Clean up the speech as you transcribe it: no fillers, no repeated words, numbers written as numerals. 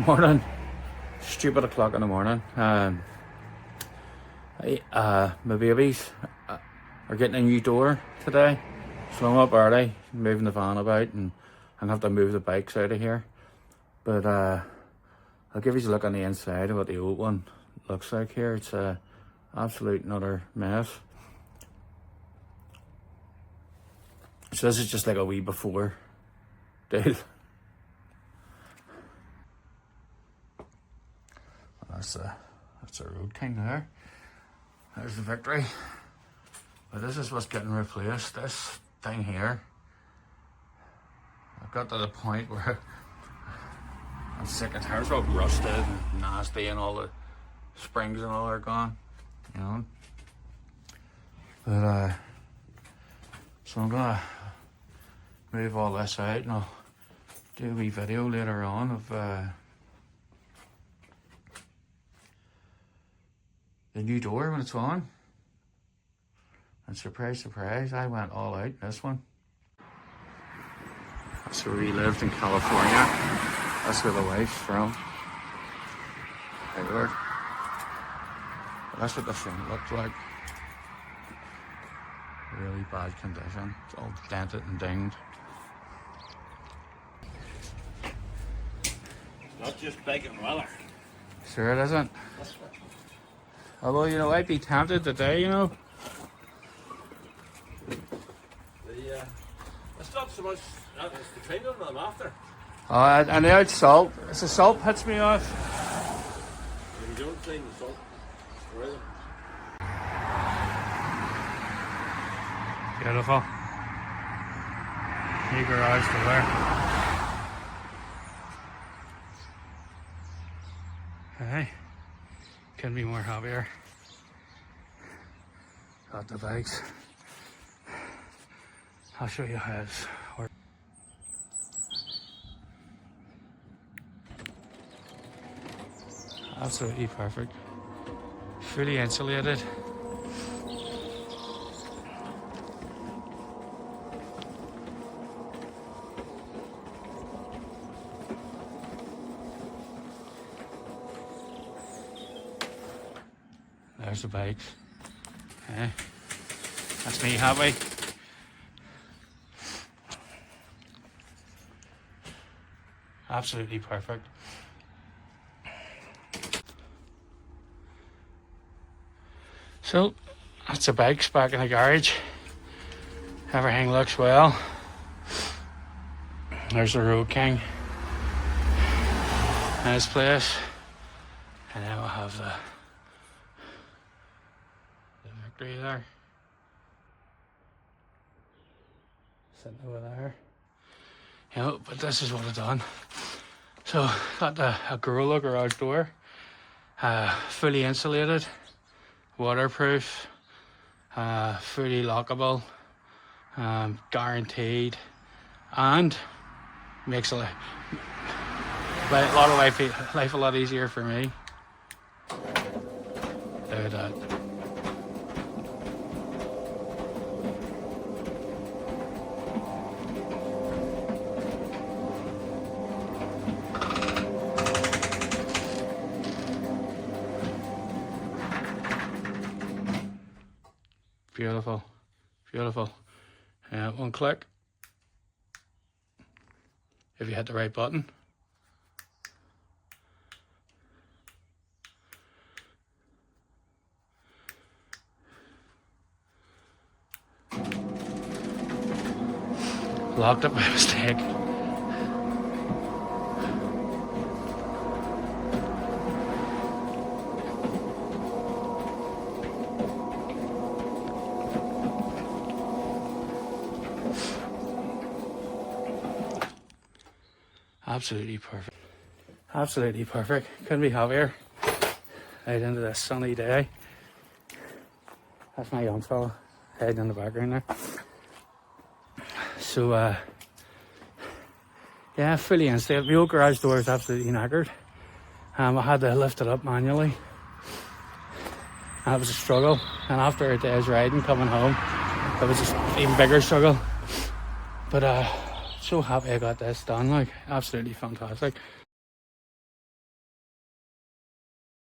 Morning. Stupid o'clock in the morning. My babies are getting a new door today, so I'm up early, moving the van about, and I'm gonna have to move the bikes out of here. But I'll give you a look on the inside of what the old one looks like here. It's a absolute another mess. So this is just like a wee before, dude. That's a road king there. There's the Victory. But this is what's getting replaced. This thing here. I've got to the point where I'm sick. The tires are all rusted and nasty, and all the springs and all are gone. You know. But so I'm gonna move all this out, and I'll do a wee video later on of the new door when it's on. And surprise, surprise, I went all out in this one. So we lived in California. That's where the wife's from. Hey Lord. That's what the front looked like. Really bad condition. It's all dented and dinged. Not just big and weather. Sure it isn't. Although, you know, I'd be tempted today, you know. It's not so much, it's the cleaning I'm after. And the out salt. It's the salt hits me off. When you don't clean the salt, really. Beautiful. New garage door. Hey, couldn't be more happier. Got the bikes. I'll show you how it's works. Absolutely perfect. Fully insulated. There's the bikes. Okay. That's me happy. Absolutely perfect. So that's the bikes back in the garage. Everything looks well. There's the Road King. Nice place. And then we'll have the Victory there. Sitting over there. You know, but this is what I've done. So got a Gorilla garage door, fully insulated, waterproof, fully lockable, guaranteed, and makes a lot of life a lot easier for me. Look at that. Beautiful, beautiful. One click. If you hit the right button. Locked up by mistake. Absolutely perfect. Absolutely perfect. Couldn't be happier. Out into this sunny day. That's my young fella heading in the background there. So, yeah, fully insulated. The old garage door is absolutely knackered. I had to lift it up manually. And it was a struggle. And after a day's riding, coming home, it was just an even bigger struggle. But so happy I got this done, like, absolutely fantastic.